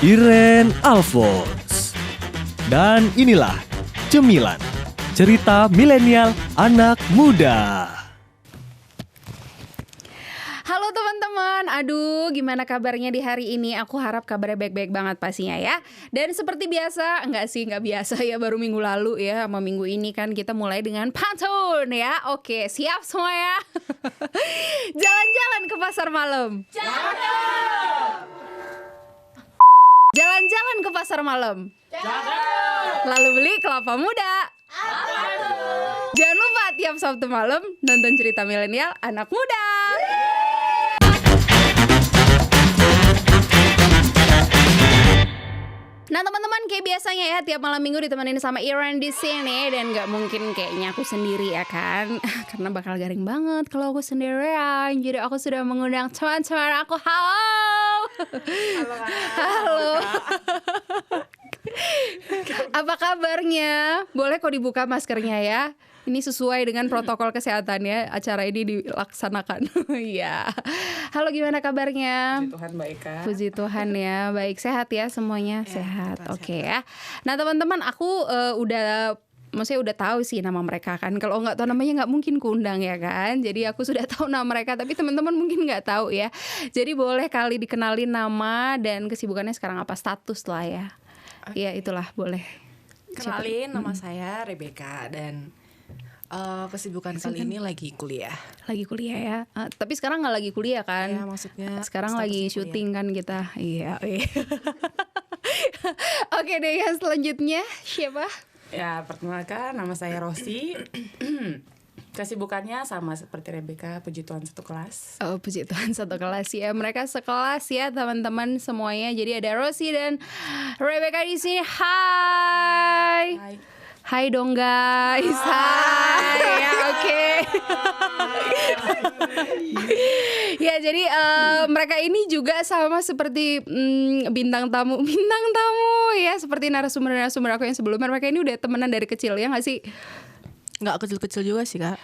Iren Alphonse. Dan inilah Cemilan, cerita milenial anak muda. Halo teman-teman, aduh gimana kabarnya di hari ini? Aku harap kabarnya baik-baik banget pastinya ya. Dan seperti biasa, nggak biasa ya, baru minggu lalu ya sama minggu ini kan kita mulai dengan pantun ya. Oke, siap semua ya? Jalan-jalan ke pasar malam. Jalan-jalan ke pasar malam. Lalu beli kelapa muda. Jangan lupa tiap Sabtu malam nonton cerita milenial anak muda. Nah teman-teman, kayak biasanya ya tiap malam minggu ditemenin sama Iren di sini, dan nggak mungkin kayaknya aku sendiri ya kan, karena bakal garing banget kalau aku sendirian. Jadi aku sudah mengundang teman-teman aku. Halo. Apa kabarnya? Boleh kok dibuka maskernya ya. Ini sesuai dengan protokol kesehatan ya, acara ini dilaksanakan. Iya. Halo, gimana kabarnya? Puji Tuhan baik, Kak. Puji Tuhan ya, baik, sehat ya semuanya, Ya, sehat. Tuhan Oke sehat. ya. Nah teman-teman, aku maksudnya udah tahu sih nama mereka kan. Kalau nggak tahu namanya nggak mungkin kuundang ya kan. Jadi aku sudah tahu nama mereka, tapi teman-teman mungkin nggak tahu ya. Jadi boleh kali dikenalin nama dan kesibukannya sekarang apa, status lah ya. Iya itulah, boleh. Kenalin, nama saya Rebecca dan kesibukan kali ini lagi kuliah. Lagi kuliah ya. Tapi sekarang nggak lagi kuliah kan? Ya, maksudnya sekarang status lagi kuliah. syuting kan kita. Iya. Oke deh, yang selanjutnya siapa? Ya, perkenalkan, nama saya Rosi. Kesibukannya sama seperti Rebecca, puji Tuhan satu kelas. Oh, puji Tuhan satu kelas ya. Mereka sekelas ya teman-teman semuanya. Jadi ada Rosi dan Rebecca di sini. Hai. Hai. Hai dong guys. Hai. Ya, oke. Ya, jadi mereka ini juga sama seperti bintang tamu ya, seperti narasumber aku yang sebelumnya. Mereka ini udah temenan dari kecil ya nggak sih? Nggak kecil-kecil juga sih, Kak.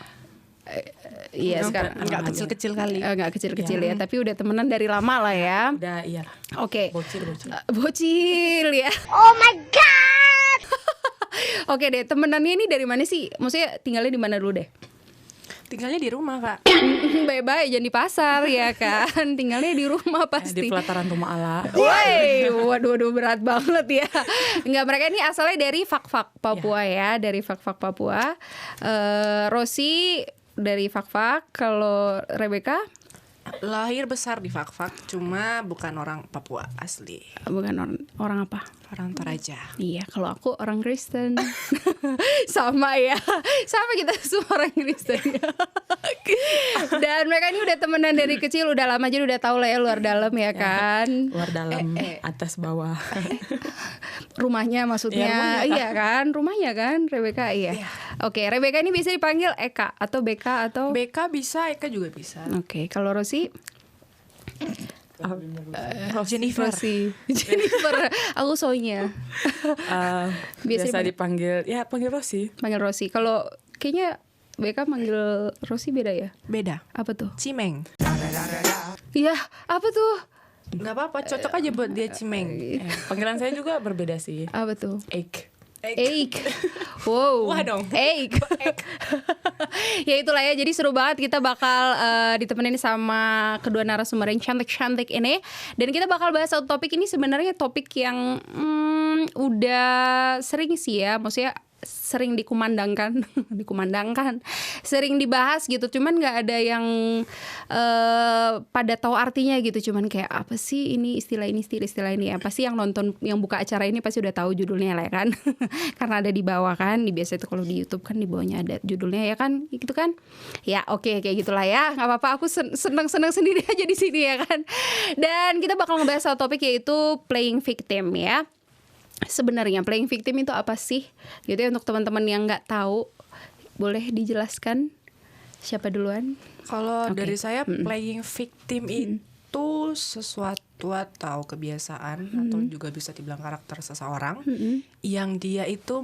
Iya, sekarang Nggak kecil-kecil kali. nggak kecil-kecil ya, tapi udah temenan dari lama lah ya. Udah, iya. Oke. Bocil. Bocil ya. Oh my god. Oke deh, temenannya ini dari mana sih? Maksudnya tinggalnya di mana dulu deh? Tinggalnya di rumah, Kak. Bye-bye, jangan di pasar ya kan. Tinggalnya di rumah Di pasti. pelataran rumah Allah. Woi, waduh berat banget ya. Enggak, mereka ini asalnya dari Fak-Fak Papua ya, dari Fak-Fak Papua. Rosi dari Fak-Fak, kalau Rebecca Lahir besar di Fak-Fak, cuma bukan orang Papua asli. bukan orang apa? Orang Toraja. Iya, kalau aku orang Kristen. Sama ya. Sama kita semua orang Kristen. Dan mereka ini udah temenan dari kecil, udah lama, jadi udah tahu lah ya luar dalam ya kan. Luar dalam, atas bawah. Rumahnya maksudnya. Iya kan, rumahnya kan Rebecca, iya. Oke, Rebecca ini bisa dipanggil Eka atau BK atau BK bisa, Eka juga bisa. Oke, kalau Rosi Jennifer. Rosi Jennifer, aku Sonya. Biasa dipanggil, ya panggil Rosi. Panggil Rosi. Kalau kayaknya BK manggil Rosi beda ya? Beda. Apa tuh? Cimeng. Iya, apa tuh? Nggak apa-apa, cocok aja buat dia Cimeng. Panggilan saya juga berbeda sih. Apa tuh? Eik. Eik. Wow. Wah dong. Eik. Ya itulah ya. Jadi seru banget, kita bakal ditemenin sama kedua narasumber yang cantik-cantik ini. Dan kita bakal bahas satu topik ini, sebenarnya topik yang udah sering sih ya. Maksudnya sering dikumandangkan, sering dibahas gitu. Cuman nggak ada yang pada tahu artinya gitu. Cuman kayak apa sih ini istilah ini ya. Pasti yang nonton, yang buka acara ini pasti udah tahu judulnya lah ya kan. Karena ada di bawah kan. Di biasa itu kalau di YouTube kan di bawahnya ada judulnya ya kan, gitu kan. Ya oke, kayak gitulah ya. Nggak apa-apa, aku seneng sendiri aja di sini ya kan. Dan kita bakal ngebahas satu topik, yaitu playing victim ya. Sebenarnya playing victim itu apa sih? Gitu ya, untuk teman-teman yang nggak tahu, boleh dijelaskan siapa duluan? Kalau Oke. dari saya, playing victim itu sesuatu atau kebiasaan atau juga bisa dibilang karakter seseorang yang dia itu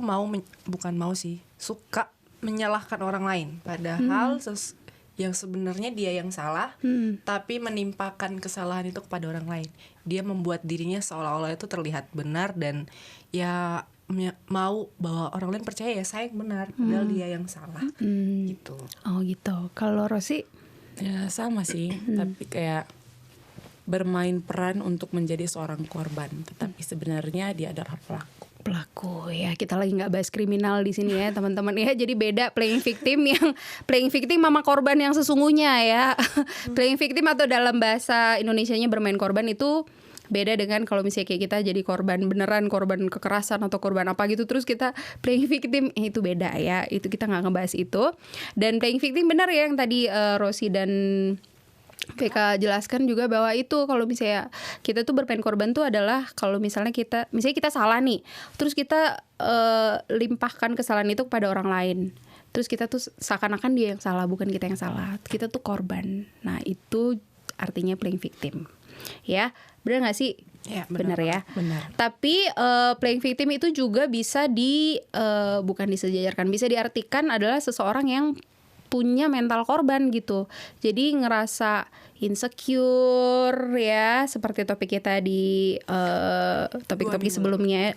suka menyalahkan orang lain, padahal yang sebenarnya dia yang salah, tapi menimpakan kesalahan itu kepada orang lain. Dia membuat dirinya seolah-olah itu terlihat benar dan ya mau bahwa orang lain percaya ya saya yang benar, padahal dia yang salah. Gitu. Oh gitu. Kalau Rosi, Ya sama sih, tapi kayak bermain peran untuk menjadi seorang korban, tetapi sebenarnya dia adalah pelaku. ya kita lagi nggak bahas kriminal di sini ya teman-teman ya. Jadi beda playing victim sama korban yang sesungguhnya ya. Playing victim atau dalam bahasa Indonesianya bermain korban itu beda dengan kalau misalnya kayak kita jadi korban beneran, korban kekerasan atau korban apa gitu, terus kita playing victim, itu beda ya. Itu kita nggak ngebahas itu. Dan playing victim benar ya yang tadi Rosi dan PK jelaskan juga bahwa itu kalau misalnya kita tuh bermain korban tuh adalah kalau misalnya kita salah nih, terus kita limpahkan kesalahan itu kepada orang lain. Terus kita tuh seakan-akan dia yang salah, bukan kita yang salah. Kita tuh korban. Nah, itu artinya playing victim. Ya, benar nggak sih? Ya, benar ya. Benar. Tapi playing victim itu juga bisa bukan disejajarkan, bisa diartikan adalah seseorang yang punya mental korban gitu. Jadi ngerasa insecure ya, seperti topik kita di topik-topik sebelumnya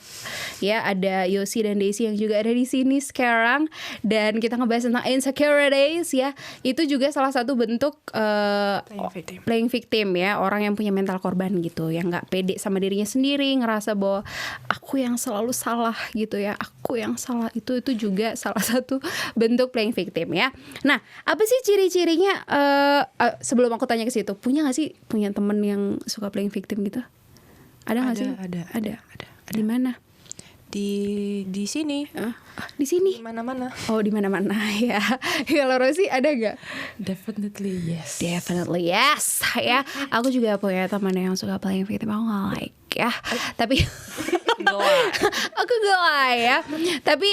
ya. Ada Yosi dan Daisy yang juga ada di sini sekarang, dan kita ngebahas tentang insecurities ya. Itu juga salah satu bentuk playing victim ya, orang yang punya mental korban gitu, yang nggak pede sama dirinya sendiri, ngerasa bahwa aku yang selalu salah gitu ya, aku yang salah. Itu juga salah satu bentuk playing victim ya. Nah, apa sih ciri-cirinya? Sebelum aku tanya ke situ, punya temen yang suka playing victim gitu? Ada nggak sih? Ada. Di mana? Di sini. Di sini. Di mana-mana. Oh, di mana-mana ya. Kalau Rosi ada nggak? Definitely yes. Definitely yes ya. Aku juga punya teman yang suka playing victim. Aku nggak like ya. Tapi aku gak like ya. Tapi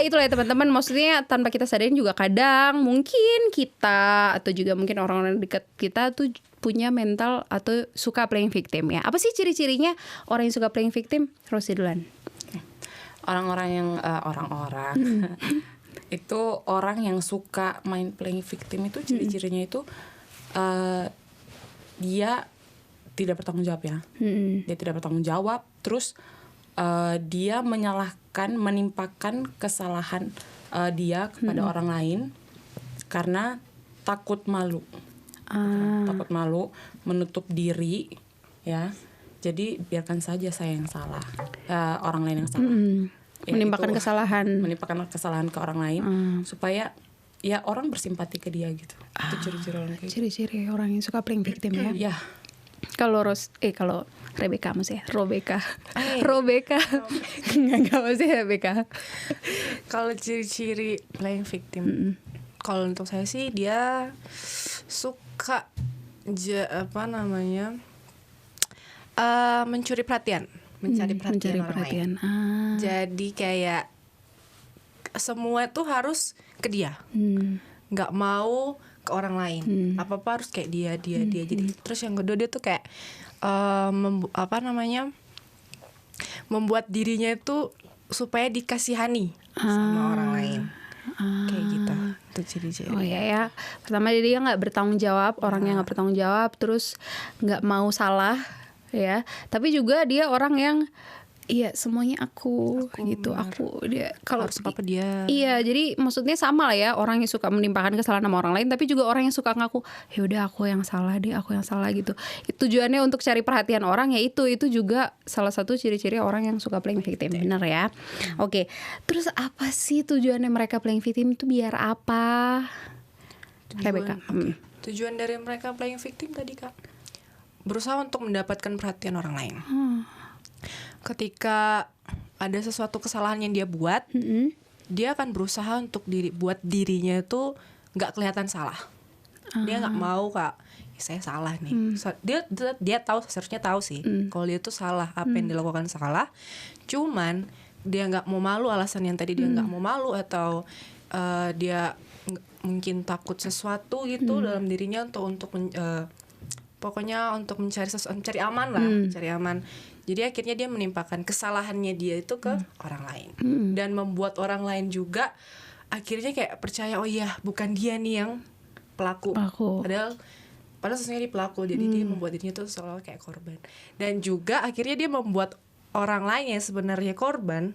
itulah ya teman-teman. Maksudnya tanpa kita sadarin juga kadang mungkin kita atau juga mungkin orang-orang dekat kita tuh punya mental atau suka playing victim ya. Apa sih ciri-cirinya orang yang suka playing victim? Rosi duluan. Orang-orang itu orang yang suka main playing victim itu ciri-cirinya itu dia tidak bertanggung jawab ya. Dia tidak bertanggung jawab, terus dia menimpakan kesalahan dia kepada orang lain karena takut malu. Takut malu, menutup diri ya. Jadi biarkan saja saya yang salah, orang lain yang salah. Ya, menimpakan kesalahan ke orang lain supaya ya orang bersimpati ke dia gitu. Itu ciri-ciri orang kayak gitu. Ciri-ciri orang yang suka playing victim ya. Ya. Kalau kalau Rebecca maksudnya Robeka. Enggak maksudnya Rebecca. Kalau ciri-ciri playing victim, kalau untuk saya sih dia suka mencuri perhatian, mencari perhatian orang lain. Jadi kayak semua tuh harus ke dia, nggak mau ke orang lain. Apa-apa harus kayak dia. Jadi terus yang kedua dia tuh kayak membuat dirinya itu supaya dikasihani sama orang lain. Kayak gitu. Itu ciri-ciri. Oh ya. Pertama dia nggak bertanggung jawab, orangnya nggak bertanggung jawab, terus nggak mau salah ya. Tapi juga dia orang yang semuanya aku gitu. Dia kalau harus apa dia. Iya, jadi maksudnya sama lah ya, orang yang suka menimpakan kesalahan sama orang lain, tapi juga orang yang suka ngaku, ya udah aku yang salah gitu. Tujuannya untuk cari perhatian orang ya itu juga salah satu ciri-ciri orang yang suka playing victim. Benar ya. Oke. Terus apa sih tujuannya mereka playing victim itu biar apa? Rebecca. Tujuan dari mereka playing victim tadi Kak, berusaha untuk mendapatkan perhatian orang lain. Ketika ada sesuatu kesalahan yang dia buat, dia akan berusaha untuk buat dirinya itu nggak kelihatan salah. Dia nggak mau Kak, saya salah nih. Dia tahu, seharusnya tahu sih kalau dia tuh salah, apa yang dilakukan salah. Cuman dia nggak mau malu, alasan yang tadi dia nggak mau malu atau dia mungkin takut sesuatu gitu dalam dirinya untuk pokoknya untuk mencari aman lah, mencari aman. Jadi akhirnya dia menimpakan kesalahannya dia itu ke orang lain dan membuat orang lain juga akhirnya kayak percaya, oh iya bukan dia nih yang pelaku. Padahal sesungguhnya dia pelaku, jadi dia membuat dirinya tuh seolah kayak korban. Dan juga akhirnya dia membuat orang lain yang sebenarnya korban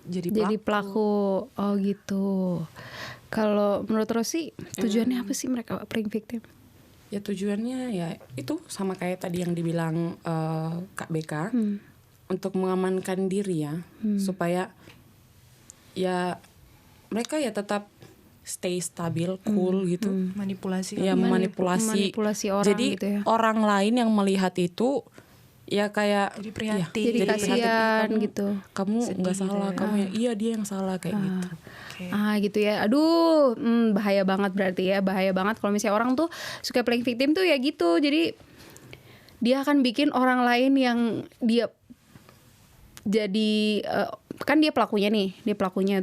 jadi pelaku. Oh gitu. Kalau menurut Rosi tujuannya apa sih mereka playing victim? Ya tujuannya ya itu sama kayak tadi yang dibilang Kak BK, untuk mengamankan diri ya, supaya ya mereka ya tetap stay stabil, cool gitu. Manipulasi. Ya memanipulasi orang. Jadi gitu ya. orang lain yang melihat itu ya kayak jadi prihatin, jadi kasihan gitu. Kamu nggak salah, gitu. kamu iya dia yang salah kayak gitu. Gitu ya. Aduh, bahaya banget berarti ya. Bahaya banget kalau misalnya orang tuh suka playing victim tuh ya gitu. Jadi dia akan bikin orang lain yang dia jadi kan dia pelakunya nih,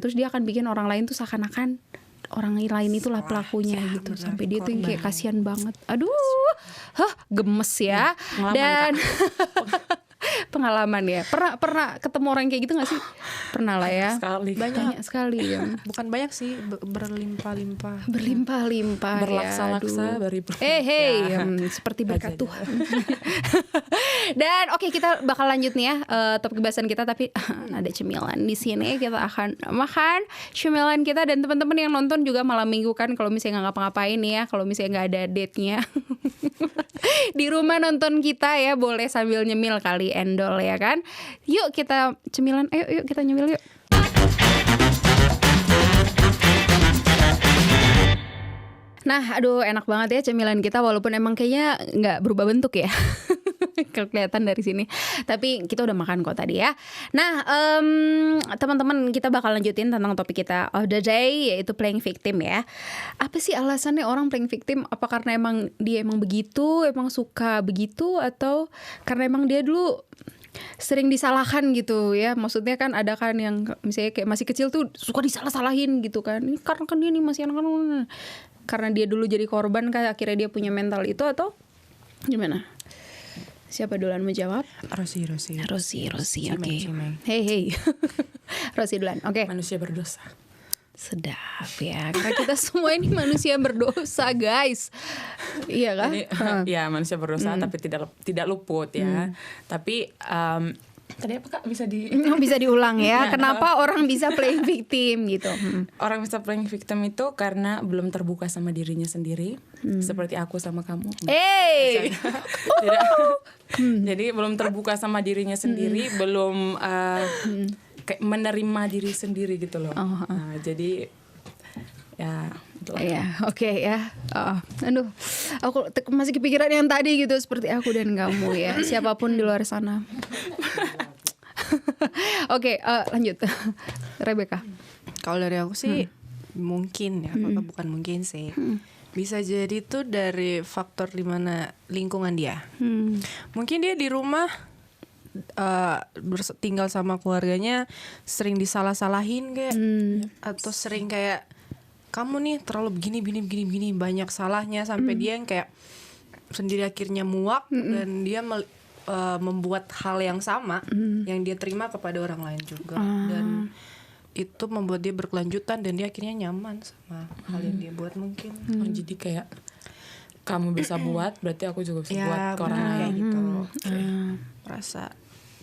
terus dia akan bikin orang lain tuh seakan-akan orang lain itulah pelakunya gitu, sampai dia tuh yang kayak kasihan banget. Aduh, gemes ya. Dan pengalaman ya. Pernah ketemu orang kayak gitu nggak sih? Pernah lah ya. Banyak sekali ya. Bukan banyak sih, berlimpah-limpah. Berlaksa-laksa dari seperti berkat Tuhan. Dan oke, kita bakal lanjut nih ya topik bahasan kita, tapi ada cemilan di sini. Kita akan makan cemilan kita, dan teman-teman yang nonton juga malam minggu kan, kalau misalnya nggak ngapa-ngapain ya, kalau misalnya nggak ada date-nya di rumah nonton kita ya, boleh sambil nyemil kali, endol ya kan. Yuk kita cemilan, yuk kita nyemil yuk. Nah, aduh enak banget ya cemilan kita, walaupun emang kayaknya nggak berubah bentuk ya. Kelihatan dari sini, tapi kita udah makan kok tadi ya. Nah, teman-teman, kita bakal lanjutin tentang topik kita of the day, yaitu playing victim ya. Apa sih alasannya orang playing victim? Apa karena emang dia emang begitu, emang suka begitu, atau karena emang dia dulu sering disalahkan gitu ya? Maksudnya kan ada kan yang misalnya kayak masih kecil tuh suka disalah-salahin gitu kan, ini karena kan dia nih masih anak-anak, karena dia dulu jadi korban kan akhirnya dia punya mental itu, atau gimana? Siapa duluan mau jawab? Rosi. Oke. Hey. Rosi duluan. Oke. Manusia berdosa. Sedap ya. Karena kita semua ini manusia berdosa, guys. Iya kan? Jadi, ya manusia berdosa tapi tidak luput ya. Tapi tadi apa Kak, bisa diulang ya. Kenapa orang bisa playing victim gitu? Orang bisa playing victim itu karena belum terbuka sama dirinya sendiri, seperti aku sama kamu. Jadi belum terbuka sama dirinya sendiri, belum kayak menerima diri sendiri gitu loh. Nah, jadi ya ya, oke ya. Aduh, aku masih kepikiran yang tadi gitu, seperti aku dan kamu ya. Siapapun di luar sana. Oke, lanjut. Rebecca. Kalau dari aku sih mungkin ya, bukan mungkin sih. Bisa jadi tuh dari faktor dimana lingkungan dia. Mungkin dia di rumah tinggal sama keluarganya sering disalah-salahin kayak, atau sering kayak kamu nih terlalu begini banyak salahnya, sampai dia yang kayak sendiri akhirnya muak dan dia membuat hal yang sama yang dia terima kepada orang lain juga, dan itu membuat dia berkelanjutan dan dia akhirnya nyaman sama hal yang dia buat mungkin. Jadi kayak kamu bisa buat, berarti aku juga bisa buat ke orang lain gitu. Merasa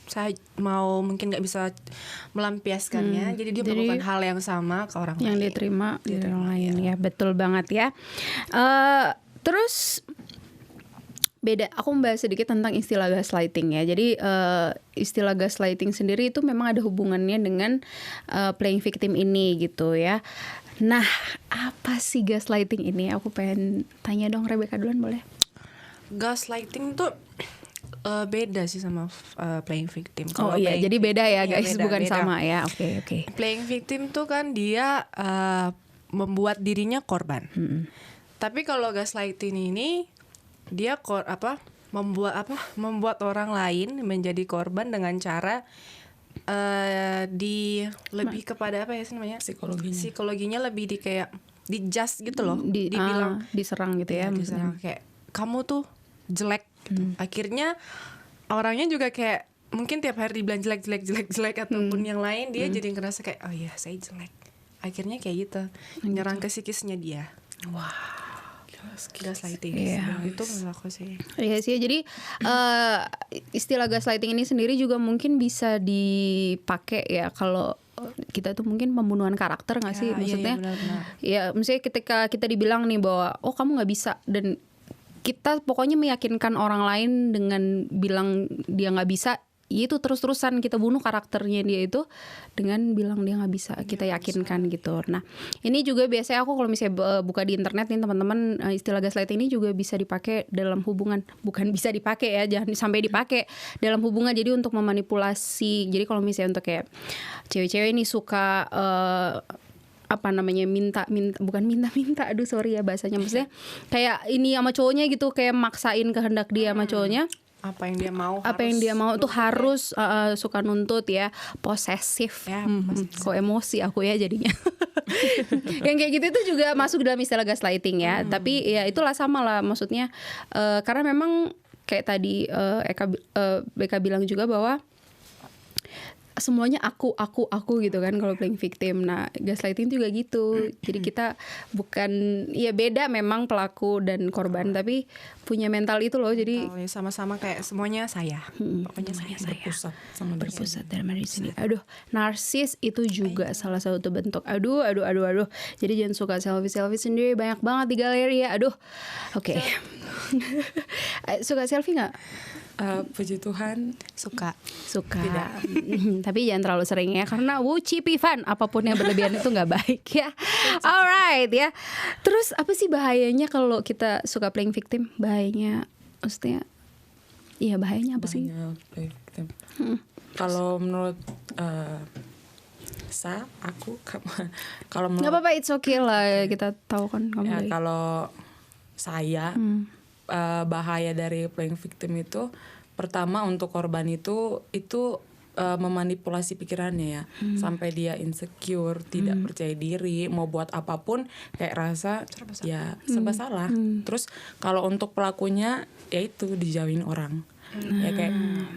saya mau mungkin nggak bisa melampiaskannya, jadi dia melakukan hal yang sama ke orang yang lain. Diterima dari orang lain ya, betul banget ya. Terus beda, aku membahas sedikit tentang istilah gaslighting ya. Jadi istilah gaslighting sendiri itu memang ada hubungannya dengan playing victim ini gitu ya. Nah, apa sih gaslighting ini? Aku pengen tanya dong, Rebecca duluan boleh? Gaslighting tuh beda sih sama playing victim. Jadi beda ya guys, beda, bukan beda. sama ya. Oke. Playing victim tuh kan dia membuat dirinya korban. Tapi kalau gaslighting ini dia membuat orang lain menjadi korban dengan cara lebih kepada apa ya sih namanya, psikologinya lebih di kayak di-judge gitu loh, dibilang diserang gitu ya, diserang kayak kamu tuh jelek gitu. Akhirnya orangnya juga kayak mungkin tiap hari dibilang jelek ataupun yang lain, dia jadi ngerasa kayak oh iya saya jelek, akhirnya kayak gitu nyerang ke psikisnya dia. gaslighting. Itu menurut aku sih. Iya sih, jadi istilah gaslighting ini sendiri juga mungkin bisa dipakai ya kalau kita tuh mungkin pembunuhan karakter nggak sih, maksudnya? Ya, misalnya ketika kita dibilang nih bahwa oh kamu nggak bisa, dan kita pokoknya meyakinkan orang lain dengan bilang dia nggak bisa, itu terus-terusan kita bunuh karakternya dia itu dengan bilang dia nggak bisa, kita yakinkan gitu. Nah ini juga biasanya aku kalau misalnya buka di internet nih teman-teman, istilah gaslighting ini juga bisa dipakai dalam hubungan, bukan bisa dipakai ya, jangan sampai dipakai dalam hubungan. Jadi untuk memanipulasi, jadi kalau misalnya untuk kayak cewek-cewek ini suka apa namanya minta aduh sorry ya bahasanya, maksudnya kayak ini sama cowoknya gitu, kayak maksain kehendak dia sama cowoknya, apa yang dia mau tuh harus suka nuntut ya, posesif ya, kok emosi aku ya jadinya. Yang kayak gitu itu juga masuk dalam istilah gaslighting ya. Tapi ya itulah sama lah maksudnya, karena memang kayak tadi Beka bilang juga bahwa semuanya aku gitu kan kalau playing victim. Nah gaslighting juga gitu, jadi kita bukan, ya beda memang pelaku dan korban, tapi punya mental itu loh. Jadi sama-sama kayak semuanya saya, pokoknya saya berpusat dalam diri sendiri. Aduh, narsis itu juga salah satu bentuk. Aduh. Jadi jangan suka selfie sendiri, banyak banget di galeri ya. Aduh, oke. Suka selfie nggak? Puji Tuhan suka. Tidak. Tapi jangan terlalu sering ya, karena Pifan apapun yang berlebihan itu nggak baik ya. Alright ya. Terus apa sih bahayanya kalau kita suka playing victim? Bahayanya, maksudnya, iya bahayanya apa sih? Kalau menurut aku kalau menurut, nggak apa-apa, it's okay lah, kita tahu kan kamu ya, dari. kalau saya bahaya dari playing victim itu, pertama untuk korban itu memanipulasi pikirannya ya, sampai dia insecure, tidak percaya diri, mau buat apapun kayak rasa serba salah. Terus kalau untuk pelakunya ya itu dijauhin orang, ya kayak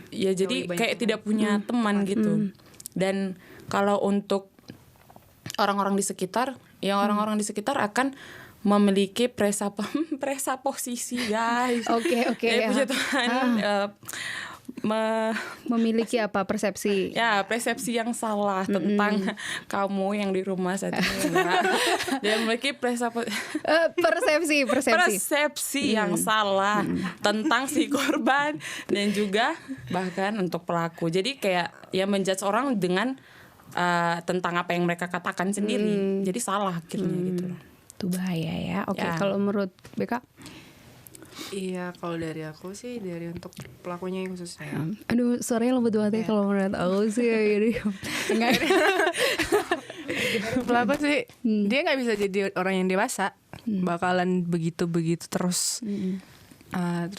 ya jadi kayak tidak punya teman gitu. Dan kalau untuk orang-orang di sekitar, orang-orang di sekitar akan memiliki presa posisi guys. Oke. Ya, puji Tuhan, memiliki apa, persepsi? Ya, persepsi yang salah tentang kamu yang di rumah saat ini. Dia memiliki persepsi yang salah tentang si korban dan juga bahkan untuk pelaku. Jadi kayak ya menjudge orang dengan tentang apa yang mereka katakan sendiri. Jadi salah akhirnya gitu. Itu bahaya ya. Oke, Ya. kalau menurut Beka? Iya, kalau dari aku sih, dari untuk pelakunya yang khususnya. Aduh, suaranya lembut banget ya kalau menurut aku sih. Jadi Pelaku sih, dia nggak bisa jadi orang yang dewasa, bakalan begitu terus.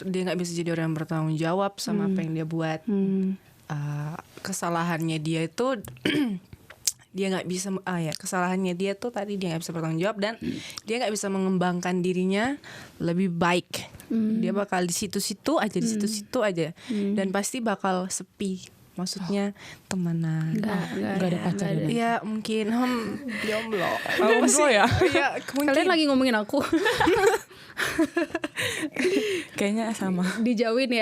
Dia nggak bisa jadi orang yang bertanggung jawab sama apa yang dia buat. Kesalahannya dia itu dia nggak bisa kesalahannya dia tuh tadi dia nggak bisa bertanggung jawab, dan dia nggak bisa mengembangkan dirinya lebih baik. Dia bakal di situ-situ aja, dan pasti bakal sepi. Maksudnya temenan, nggak ada pacar. Iya mungkin jomblo. Jomblo ya? Iya, kalian lagi ngomongin aku. Kayaknya sama. Dijauhin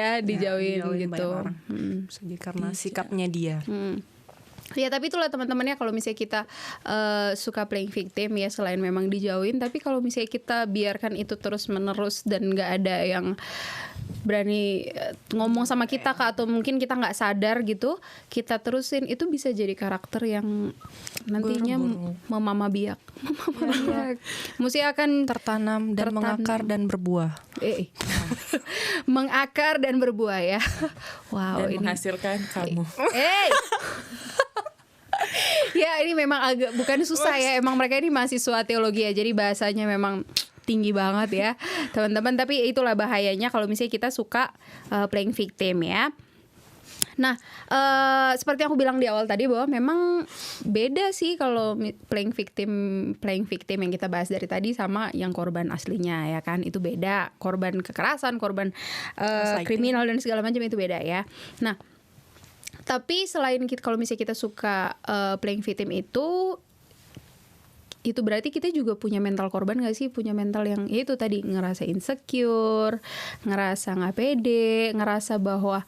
gitu. Sedih karena sikapnya dia. Ya tapi itulah teman-teman ya, kalau misalnya kita suka playing victim ya, selain memang dijauhin, tapi kalau misalnya kita biarkan itu terus menerus dan nggak ada yang berani ngomong sama kita Kak, atau mungkin kita nggak sadar gitu, kita terusin, itu bisa jadi karakter yang nantinya memama biak. Mesti akan tertanam dan mengakar dan berbuah. Mengakar dan berbuah ya. Wow, Dan ini menghasilkan kamu. Ya ini memang agak bukan susah ya, emang mereka ini mahasiswa teologi ya, jadi bahasanya memang tinggi banget ya teman-teman. Tapi itulah bahayanya kalau misalnya kita suka playing victim ya. Nah, seperti yang aku bilang di awal tadi, bahwa memang beda sih kalau playing victim yang kita bahas dari tadi sama yang korban aslinya ya kan, itu beda. Korban kekerasan, korban kriminal dan segala macam itu beda ya. Nah, tapi selain kita, kalau misalnya kita suka playing victim itu, itu berarti kita juga punya mental korban gak sih? Punya mental yang ya itu tadi, ngerasa insecure, ngerasa gak pede, ngerasa bahwa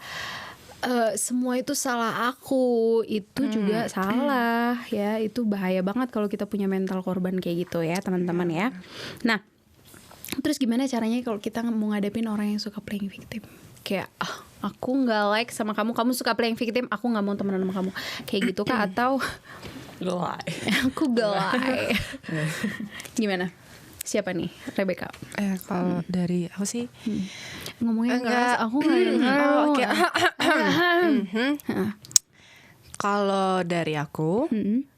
semua itu salah aku. Itu juga salah ya. Itu bahaya banget kalau kita punya mental korban kayak gitu ya teman-teman ya. Nah, terus gimana caranya kalau kita mau ngadepin orang yang suka playing victim? Kayak aku gak like sama kamu, kamu suka playing victim, aku gak mau temenan sama kamu, kayak gitu kah? Atau Gelai. aku gelai. Gimana? Siapa nih? Rebecca. Kalau dari aku sih Ngomongnya enggak. keras, aku nggak dengar. Oke. Kalau dari aku,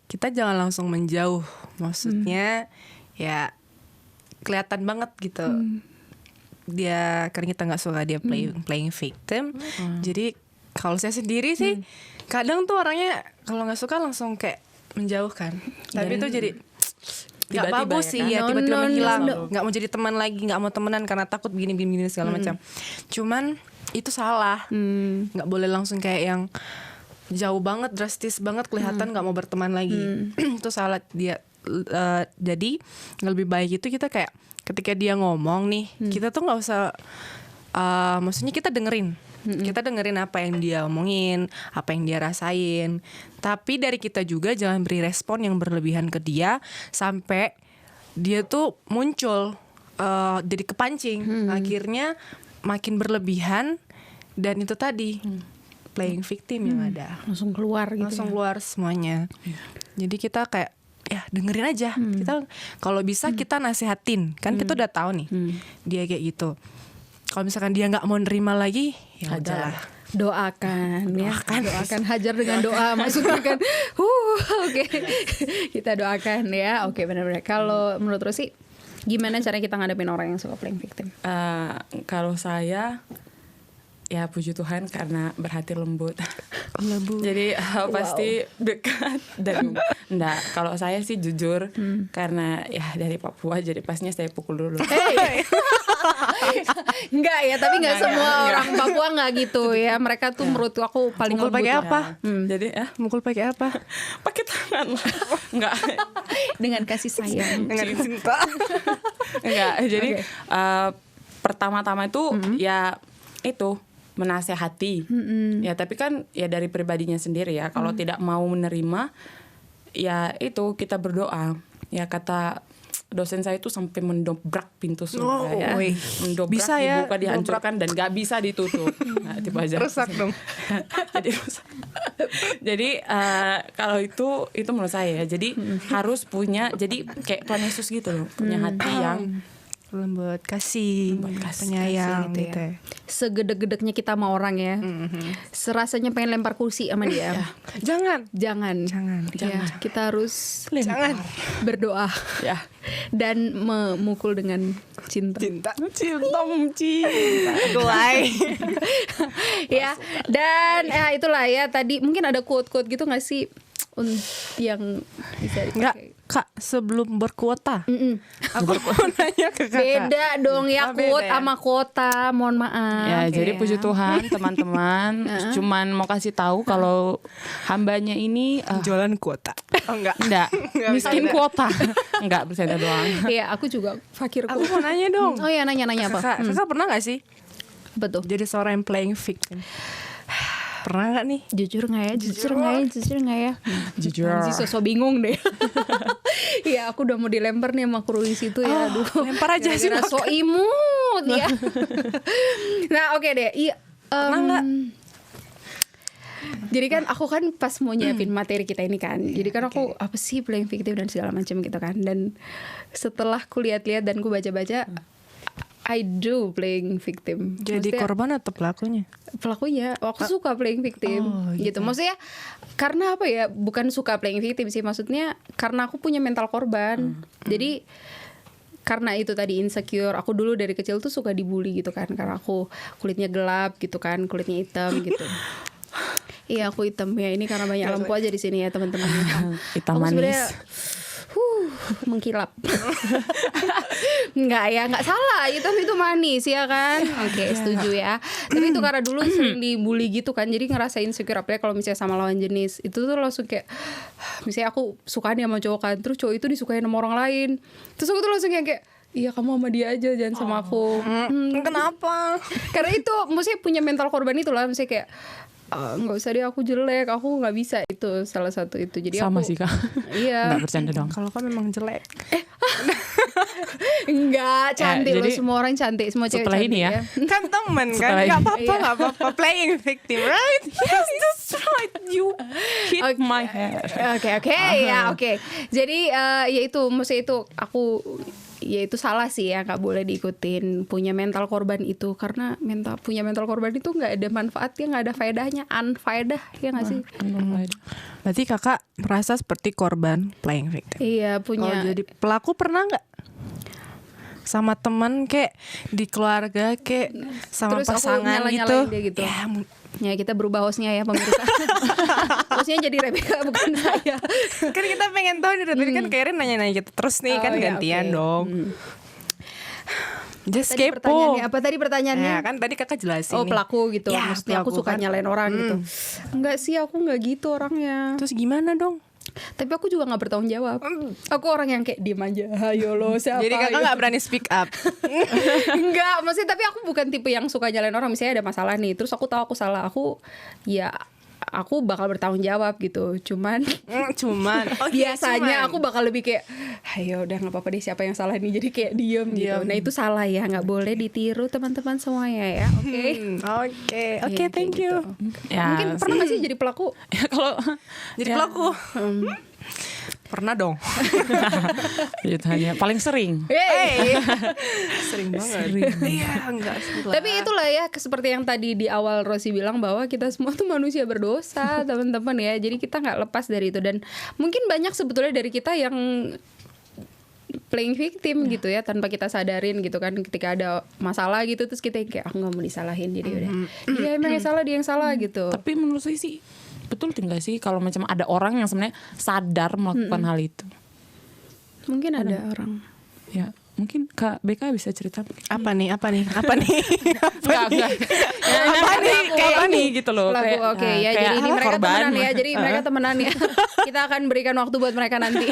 kita jangan langsung menjauh. Maksudnya ya kelihatan banget gitu. Dia karena kita nggak suka dia playing victim. Jadi kalau saya sendiri sih kadang tuh orangnya kalau nggak suka langsung kayak menjauhkan. Tapi itu jadi nggak Tiba-tiba bagus ya sih kan? ya, tiba-tiba menghilang. no. Nggak mau jadi teman lagi, nggak mau temenan karena takut begini segala macam. Cuman itu salah. Nggak boleh langsung kayak yang jauh banget, drastis banget kelihatan nggak mau berteman lagi. Itu salah dia. Jadi lebih baik itu kita kayak ketika dia ngomong nih, kita tuh nggak usah maksudnya kita dengerin. Kita dengerin apa yang dia omongin, apa yang dia rasain. Tapi dari kita juga jangan beri respon yang berlebihan ke dia sampai dia tuh muncul jadi kepancing. Akhirnya makin berlebihan dan itu tadi playing victim yang ada. Langsung keluar gitu. Langsung keluar semuanya. Jadi kita kayak ya dengerin aja. Kita kalau bisa kita nasihatin. Kan kita udah tahu nih dia kayak gitu. Kalau misalkan dia nggak mau nerima lagi, ya udahlah. Doakan ya, doakan, hajar dengan doa maksudnya kan. Oke. Kita doakan ya. Oke, benar-benar. Kalau menurut Rosi, gimana cara kita ngadepin orang yang suka playing victim? Kalau saya ya puji Tuhan karena berhati lembut. Jadi pasti dekat dan enggak. Kalau saya sih jujur karena ya dari Papua jadi pastinya saya pukul dulu. Enggak ya, tapi enggak semua orang Papua enggak gitu ya. Mereka tuh menurut aku paling Mukul pakai lembut. apa? Jadi Mukul pakai apa? pakai tangan lah. Enggak. Dengan kasih sayang. Dengan cinta. Enggak. Jadi pertama-tama itu ya itu menasehati. Ya tapi kan ya dari pribadinya sendiri ya. Kalau tidak mau menerima ya itu kita berdoa. Ya kata dosen saya itu sampai mendobrak pintu surga ya. Mendobrak, Bisa ya, dibuka, dihancurkan dan gak bisa ditutup. Nah, itu aja. Rusak dong. Jadi jadi kalau itu menurut saya ya. Jadi harus punya, jadi kayak Tuhan Yesus gitu loh, punya hati yang lembut, kasih, penyayang gitu gitu ya. ya. Segedek-gedeknya kita sama orang ya. Serasanya pengen lempar kursi sama dia. Jangan. Jangan. Ya, kita harus berdoa ya. dan memukul dengan cinta. Cinta. Gelai. Ya, dan itulah ya tadi mungkin ada quote-quote gitu nggak sih yang bisa dipakai? Enggak, Kak, sebelum berkuota. Aku mau nanya ke Kakak. Beda dong ya, Oh, beda quote ya? sama kota, mohon maaf. Ya, jadi ya. puji Tuhan teman-teman. Cuman mau kasih tahu kalau hambanya ini Jualan kuota. Oh enggak. enggak miskin kuota. Enggak, bercanda doang. Iya, aku juga fakir. Aku mau nanya dong. Oh ya, nanya apa? Kakak pernah gak sih Betul. jadi seorang yang playing victim? Pernah gak nih? Jujur nggak ya? Jujur nggak ya? Jujur. Sih sosok bingung deh. Iya, aku udah mau dilempar nih sama Kruis itu ya. Aduh. lempar aja sih, Gara-gara so imut ya. Nah, oke deh. Iya. Pernah nggak? Jadi kan aku kan pas mau nyiapin materi kita ini kan. Jadi kan aku apa sih playing victim dan segala macam gitu kan. Dan setelah ku lihat-lihat dan ku baca-baca, I do playing victim. Jadi Maksudnya, korban atau pelakunya? pelakunya, aku suka playing victim gitu. Maksudnya karena apa ya? Bukan suka playing victim sih, maksudnya karena aku punya mental korban. Jadi karena itu tadi insecure. Aku dulu dari kecil tuh suka dibully gitu kan, karena aku kulitnya gelap gitu kan, kulitnya hitam gitu. Iya, aku hitam ya. Ini karena banyak lampu aja di sini ya teman-teman. Hitam Aku manis. sebenarnya mengkilap. Enggak ya, enggak salah. Itu manis ya kan. Oke, setuju ya. Tapi itu karena dulu sering dibully gitu kan. Jadi ngerasain insecure apalagi kalau misalnya sama lawan jenis. Itu tuh langsung kayak misalnya aku suka nih sama cowok kan, terus cowok itu disukain sama orang lain. Terus aku tuh langsung kayak iya kamu sama dia aja, jangan sama aku. Kenapa? Karena itu maksudnya punya mental korban itu lah. Maksudnya kayak nggak usah deh, aku jelek, aku nggak bisa. Itu salah satu itu. Jadi sama aku, sih Kak. iya. Nggak bercanda dong. Kalau kan memang jelek. Enggak, cantik loh, jadi semua orang cantik, semua cewek setelah cantik ini ya. Kan temen kan, Setelah nggak ini. apa-apa, Iya. nggak apa-apa. Playing victim, right? Yes, that's right. You hit Oke. my head. Oke, ya oke. Jadi ya itu, maksudnya itu aku ya itu salah sih ya, nggak boleh diikutin punya mental korban itu, karena punya mental korban itu nggak ada manfaatnya, nggak ada faedahnya, unfaedah ya nggak sih? Berarti kakak merasa seperti korban playing victim. Iya Kalau punya. jadi pelaku pernah nggak? Sama teman kayak di keluarga kayak sama Terus aku pasangan gitu. nyala-nyalain dia gitu. Ya, Ya kita berubah hostnya ya pemirsa. Hostnya jadi Rebecca bukan saya. kan kita pengen tahu nih tadi kan Karen nanya-nanya gitu terus nih kan Oh, ya, gantian oke. dong. Just Tadi kepo. pertanyaannya apa tadi pertanyaannya? Ya kan tadi kakak jelasin. Oh nih. pelaku gitu, Ya, maksudnya aku pelaku suka kan. nyalain orang gitu. Enggak sih, aku enggak gitu orangnya. Terus gimana dong? Tapi aku juga nggak bertanggung jawab. Aku orang yang kayak diem aja. Ayo lo siapa? Jadi kakak nggak berani speak up. Enggak, maksudnya tapi aku bukan tipe yang suka nyalain orang. Misalnya ada masalah nih, terus aku tahu aku salah, aku bakal bertanggung jawab gitu. Cuman biasanya aku bakal lebih kayak, ayo udah nggak apa-apa deh, siapa yang salah nih. Jadi kayak diem gitu. Nah itu salah ya, nggak boleh ditiru teman-teman semuanya ya. Oke. Oke, Iya, thank kayak you. gitu. Ya, Mungkin pernah nggak sih jadi pelaku? Ya kalau Jadi pelaku. Pernah dong. hanya paling sering. Hey. Sering banget. Iya, enggak sih. Tapi itulah ya, seperti yang tadi di awal Rosi bilang bahwa kita semua tuh manusia berdosa, teman-teman ya. Jadi kita nggak lepas dari itu, dan mungkin banyak sebetulnya dari kita yang playing victim gitu ya, tanpa kita sadarin gitu kan. Ketika ada masalah gitu terus kita kayak nggak mau disalahin, jadi udah dia emang yang salah, dia yang salah gitu. Tapi menurut saya sih betul tinggal sih kalau macam ada orang yang sebenarnya sadar melakukan hal itu. Mungkin ada orang. Ya, mungkin Kak BK bisa cerita. Apa nih? Enggak. Kayak apa ini. nih gitu loh. Pelaku, Kayak, oke ya. kayak Jadi ini mereka korban. temenan ya. Jadi mereka temenan ya. Kita akan berikan waktu buat mereka nanti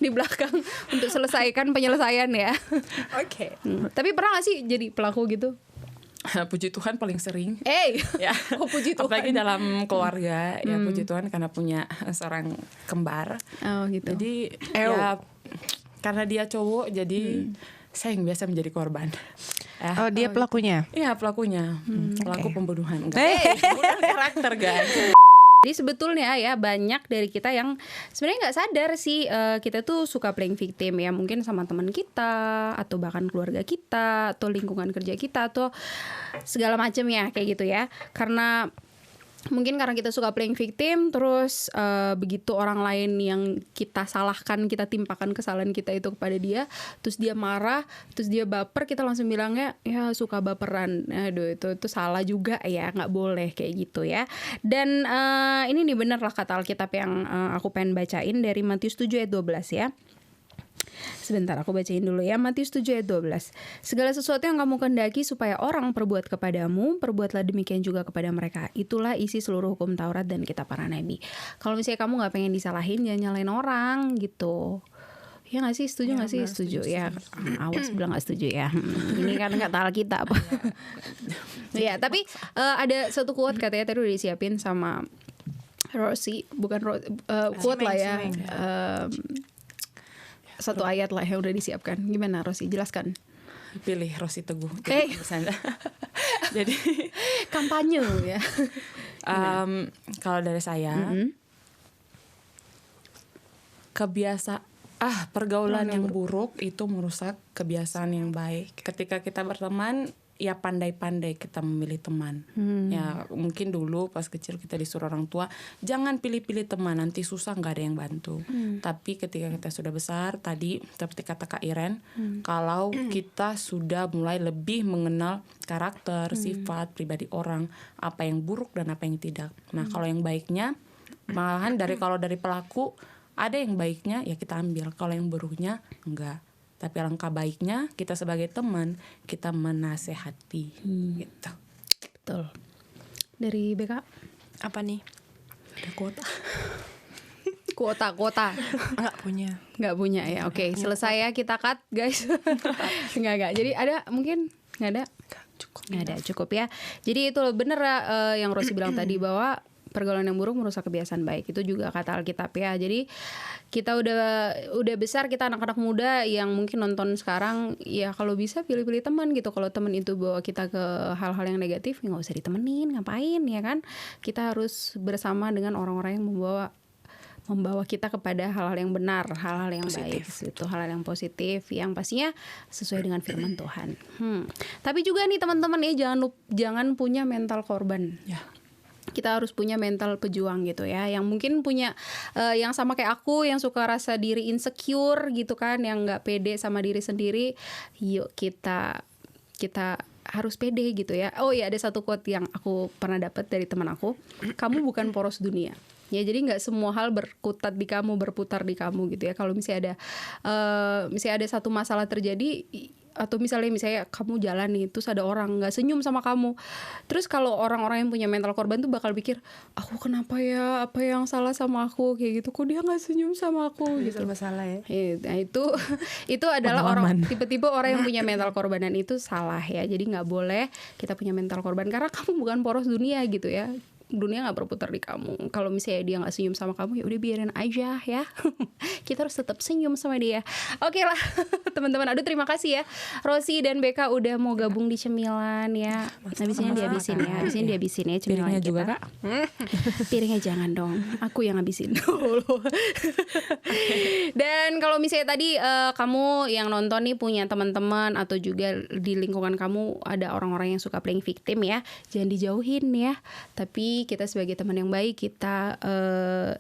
di belakang untuk selesaikan penyelesaian ya. Oke. Tapi pernah gak sih jadi pelaku gitu? Puji Tuhan paling sering. Ya. Oh puji Tuhan. Apalagi dalam keluarga ya, puji Tuhan karena punya seorang kembar. Oh gitu. Jadi ya karena dia cowok jadi saya yang biasa menjadi korban. Oh, dia pelakunya. Iya, pelakunya. Pelaku pembunuhan. Enggak. Pembunuhan karakter guys. Jadi sebetulnya ya banyak dari kita yang sebenarnya nggak sadar sih, kita tuh suka playing victim ya, mungkin sama teman kita atau bahkan keluarga kita atau lingkungan kerja kita atau segala macam ya kayak gitu ya. Mungkin karena kita suka playing victim, terus begitu orang lain yang kita salahkan, kita timpakan kesalahan kita itu kepada dia, terus dia marah, terus dia baper, kita langsung bilangnya ya suka baperan. Aduh itu salah juga ya, nggak boleh kayak gitu ya. Dan ini nih bener lah kata Alkitab yang aku pengen bacain dari Matius 7 ayat 12 ya. Sebentar aku bacain dulu ya, Matius 7 ayat 12. Segala sesuatu yang kamu kehendaki supaya orang perbuat kepadamu, perbuatlah demikian juga kepada mereka. Itulah isi seluruh hukum Taurat dan kitab para nabi. Kalau misalnya kamu gak pengen disalahin, jangan nyalain orang gitu. Ya gak sih? Setuju gak sih? Setuju ya. Awas bilang gak setuju ya. Ini kan kata Alkitab. Ya, tapi ada satu quote katanya tadi udah disiapin sama Rosi. Bukan quote lah ya. Satu ayat lah yang udah disiapkan. Gimana Rosi? Jelaskan. Pilih Rosi Teguh. Jadi kampanye ya. Kalau dari saya, pergaulan yang buruk itu merusak kebiasaan yang baik. Ketika kita berteman, ya pandai-pandai kita memilih teman. Ya mungkin dulu pas kecil kita disuruh orang tua jangan pilih-pilih teman, nanti susah nggak ada yang bantu. Tapi ketika kita sudah besar, tadi seperti kata Kak Iren, kalau kita sudah mulai lebih mengenal karakter, sifat, pribadi orang, apa yang buruk dan apa yang tidak. Nah kalau yang baiknya malahan kalau dari pelaku ada yang baiknya ya kita ambil, kalau yang buruknya enggak. Tapi alangkah baiknya kita sebagai teman kita menasehati gitu. Betul. Dari BK Apa nih? Ada kuota. kuota Nggak punya. ya. Oke, selesai ya, kita cut guys. Enggak. Jadi ada mungkin nggak ada. Nggak ada, cukup ya. Jadi itu bener yang Rosi bilang tadi, bahwa pergaulan yang buruk merusak kebiasaan baik. Itu juga kata Alkitab ya. Jadi kita udah besar, kita anak-anak muda yang mungkin nonton sekarang, ya kalau bisa pilih-pilih teman gitu. Kalau teman itu bawa kita ke hal-hal yang negatif, ya nggak usah ditemenin, ngapain ya kan. Kita harus bersama dengan orang-orang yang membawa kita kepada hal-hal yang benar, hal-hal yang baik, itu hal-hal yang positif, yang pastinya sesuai dengan firman Tuhan. Tapi juga nih teman-teman ya, jangan punya mental korban. Ya. Kita harus punya mental pejuang gitu ya, yang mungkin punya yang sama kayak aku, yang suka rasa diri insecure gitu kan, yang nggak pede sama diri sendiri. Yuk kita harus pede gitu ya. Oh ya, ada satu quote yang aku pernah dapat dari teman aku, kamu bukan poros dunia. Ya, jadi nggak semua hal berputar di kamu gitu ya. Kalau misalnya ada satu masalah terjadi, atau misalnya kamu jalan nih, terus ada orang nggak senyum sama kamu, terus kalau orang-orang yang punya mental korban tuh bakal pikir, aku kenapa ya, apa yang salah sama aku, kayak gitu, kok dia nggak senyum sama aku gitu. Masalah ya. Nah itu adalah tipe-tipe orang yang punya mental korban, dan itu salah ya. Jadi nggak boleh kita punya mental korban, karena kamu bukan poros dunia gitu ya. Dunia nggak berputar di kamu. Kalau misalnya dia nggak senyum sama kamu, ya udah biarin aja ya. Kita harus tetap senyum sama dia. Oke lah teman-teman. Aduh, terima kasih ya Rosi dan BK udah mau gabung di Cemilan ya. Habisnya dihabisin ya. Cemilan Piringnya kita. juga Kak. Piringnya jangan dong, aku yang habisin. Dan kalau misalnya tadi kamu yang nonton nih punya teman-teman, atau juga di lingkungan kamu ada orang-orang yang suka playing victim ya, jangan dijauhin ya. Tapi kita sebagai teman yang baik, kita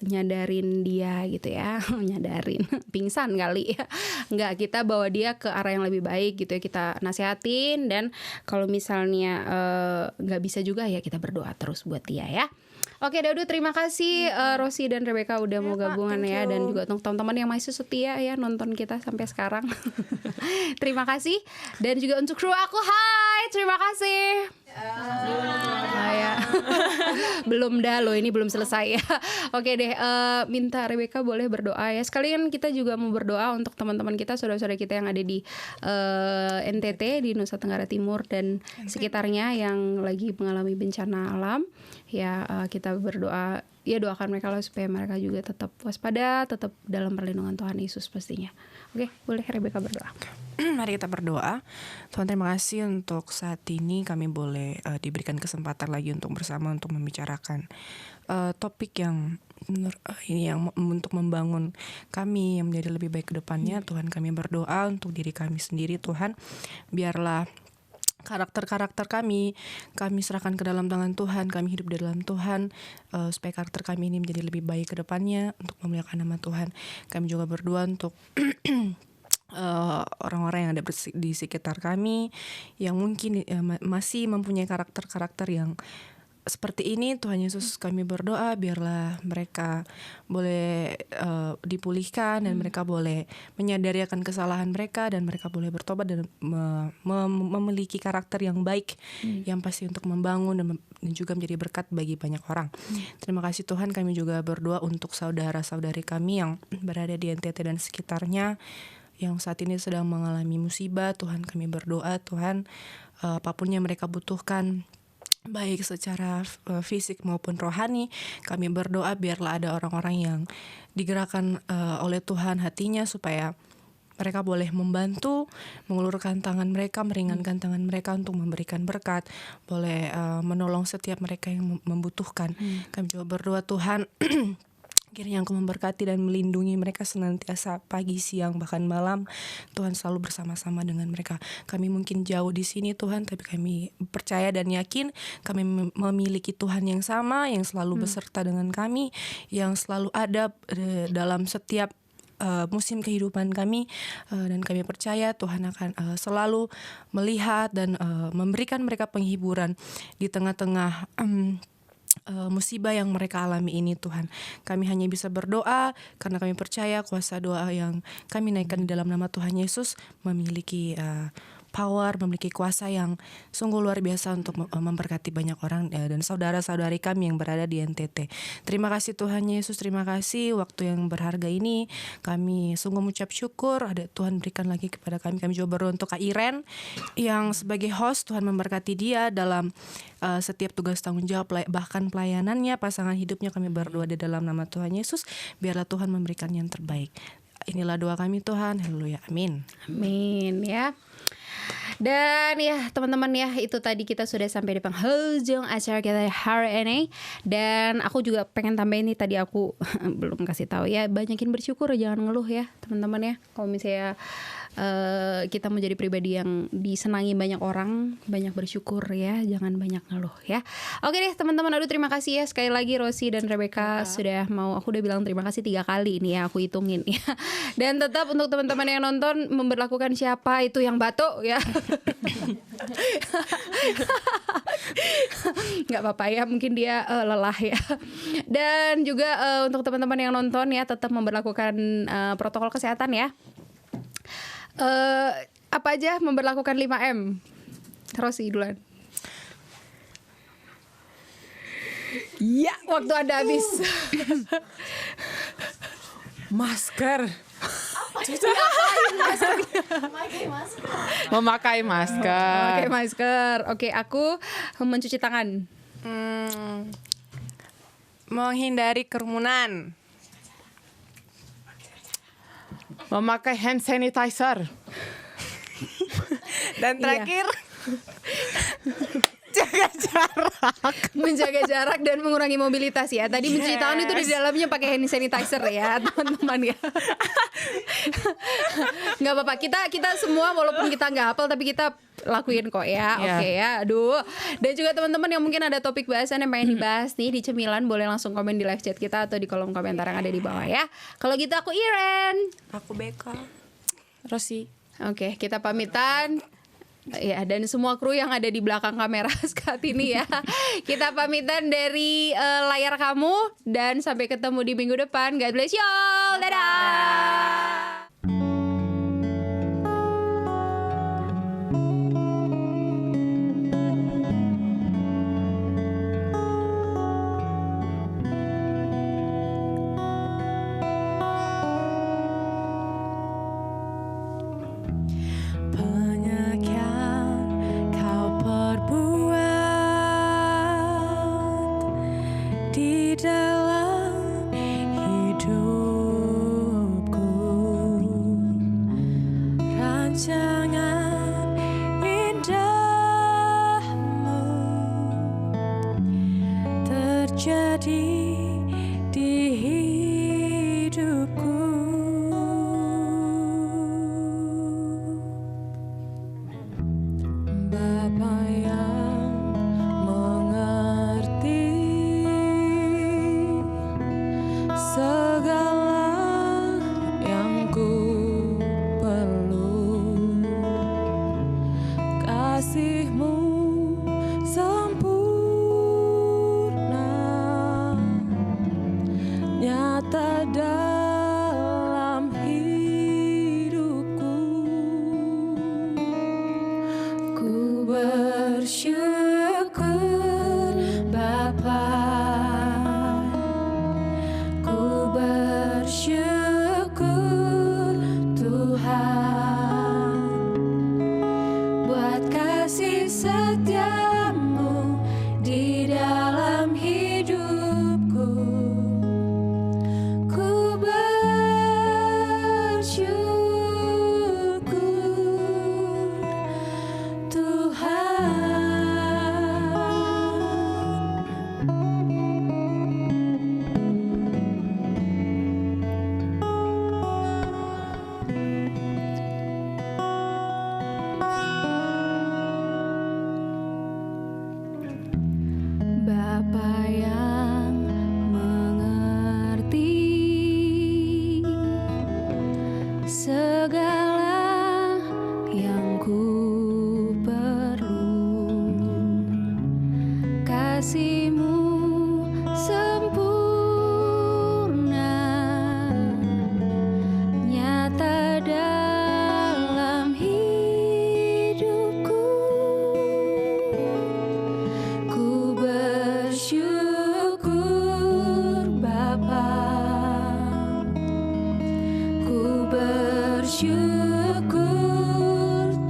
nyadarin dia gitu ya. Nyadarin, pingsan kali ya. Enggak, kita bawa dia ke arah yang lebih baik gitu ya. Kita nasehatin, dan kalau misalnya nggak bisa juga ya kita berdoa terus buat dia ya. Oke Daudu, terima kasih Rosi dan Rebecca udah mau gabungan ya, dan juga untuk teman-teman yang masih setia ya nonton kita sampai sekarang. Terima kasih. Dan juga untuk kru aku, hai, terima kasih. Ya. Belum dah loh, ini belum selesai ya. Oke deh, minta Rebecca boleh berdoa ya. Sekalian kita juga mau berdoa untuk teman-teman kita, saudara-saudara kita yang ada di NTT, di Nusa Tenggara Timur dan sekitarnya yang lagi mengalami bencana alam. Ya, kita berdoa, ya doakan mereka lah supaya mereka juga tetap waspada, tetap dalam perlindungan Tuhan Yesus pastinya. Oke, boleh Rebecca berdoa. Mari kita berdoa. Tuhan, terima kasih untuk saat ini kami boleh diberikan kesempatan lagi untuk bersama untuk membicarakan topik yang ini yang untuk membangun kami yang menjadi lebih baik ke depannya. Tuhan, kami berdoa untuk diri kami sendiri, Tuhan, biarlah karakter-karakter kami serahkan ke dalam tangan Tuhan. Kami hidup di dalam Tuhan, supaya karakter kami ini menjadi lebih baik ke depannya untuk memuliakan nama Tuhan. Kami juga berdoa untuk orang-orang yang ada di sekitar kami yang mungkin masih mempunyai karakter-karakter yang seperti ini. Tuhan Yesus, kami berdoa biarlah mereka boleh dipulihkan, dan mereka boleh menyadari akan kesalahan mereka, dan mereka boleh bertobat dan memiliki karakter yang baik, yang pasti untuk membangun dan juga menjadi berkat bagi banyak orang. Terima kasih Tuhan. Kami juga berdoa untuk saudara-saudari kami yang berada di NTT dan sekitarnya, yang saat ini sedang mengalami musibah. Tuhan, kami berdoa Tuhan, apapun yang mereka butuhkan, baik secara fisik maupun rohani, kami berdoa biarlah ada orang-orang yang digerakkan oleh Tuhan hatinya, supaya mereka boleh membantu, mengulurkan tangan mereka, meringankan tangan mereka untuk memberikan berkat, boleh menolong setiap mereka yang membutuhkan. Kami juga berdoa Tuhan, kiranya Engkau memberkati dan melindungi mereka senantiasa, pagi, siang, bahkan malam. Tuhan selalu bersama-sama dengan mereka. Kami mungkin jauh di sini Tuhan, tapi kami percaya dan yakin kami memiliki Tuhan yang sama, yang selalu beserta dengan kami, yang selalu ada dalam setiap musim kehidupan kami, dan kami percaya Tuhan akan selalu melihat dan memberikan mereka penghiburan di tengah-tengah musibah yang mereka alami ini Tuhan. Kami hanya bisa berdoa karena kami percaya kuasa doa yang kami naikkan di dalam nama Tuhan Yesus memiliki power, memiliki kuasa yang sungguh luar biasa untuk memberkati banyak orang dan saudara-saudari kami yang berada di NTT. Terima kasih Tuhan Yesus, terima kasih waktu yang berharga ini. Kami sungguh mengucap syukur ada Tuhan berikan lagi kepada kami. Kami juga berdoa untuk Kak Iren yang sebagai host, Tuhan memberkati dia dalam setiap tugas tanggung jawab, bahkan pelayanannya, pasangan hidupnya. Kami berdoa di dalam nama Tuhan Yesus, biarlah Tuhan memberikan yang terbaik. Inilah doa kami Tuhan, haleluya, amin. Amin ya. Dan ya teman-teman ya, itu tadi kita sudah sampai di penghujung acara kita hari ini. Dan aku juga pengen tambahin nih, tadi aku belum kasih tahu ya, banyakin bersyukur, jangan ngeluh ya teman-teman ya. Kalau misalnya kita mau jadi pribadi yang disenangi banyak orang, banyak bersyukur ya, jangan banyak ngeluh ya. Oke deh teman-teman, aduh terima kasih ya sekali lagi Rosi dan Rebecca sudah mau, aku udah bilang terima kasih 3 kali ini ya, aku hitungin ya. Dan tetap untuk teman-teman yang nonton, memberlakukan siapa itu yang batuk ya. Nggak apa-apa ya, mungkin dia lelah ya. Dan juga untuk teman-teman yang nonton ya, tetap memberlakukan protokol kesehatan ya. Apa aja memberlakukan 5M? Rosi duluan. Ya, waktu Anda habis. Masker. Memakai Memakai masker. masker. Oke, aku mencuci tangan. Menghindari kerumunan. Memakai hand sanitizer. Dan terakhir jaga jarak. Menjaga jarak dan mengurangi mobilitas ya. Tadi mencuci tangan itu di dalamnya pakai hand sanitizer ya teman-teman ya. Nggak apa-apa, kita semua walaupun kita nggak hafal tapi kita lakuin kok ya. Oke ya, aduh. Dan juga teman-teman yang mungkin ada topik bahasan yang pengen dibahas nih di Cemilan, boleh langsung komen di live chat kita atau di kolom komentar yang ada di bawah ya. Kalau gitu aku Iren, Aku Beka. Rosi. oke, kita pamitan. Ya, dan semua kru yang ada di belakang kamera saat ini ya. Kita pamitan dari layar kamu dan sampai ketemu di minggu depan. God bless y'all. Dadah. Banyak yang kau perbuat di dalam hidupku. Rancangan indahmu terjadi di hidupku. Bapa yang mengerti segala yang ku perlu, kasih-Mu sempurna nyata dalam hidupku. Ku bersyukur Bapa, ku bersyukur Tuhan buat kasih setiamu di dalam hidupku. Ku bersyukur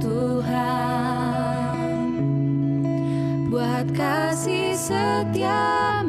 Tuhan buat kasih setia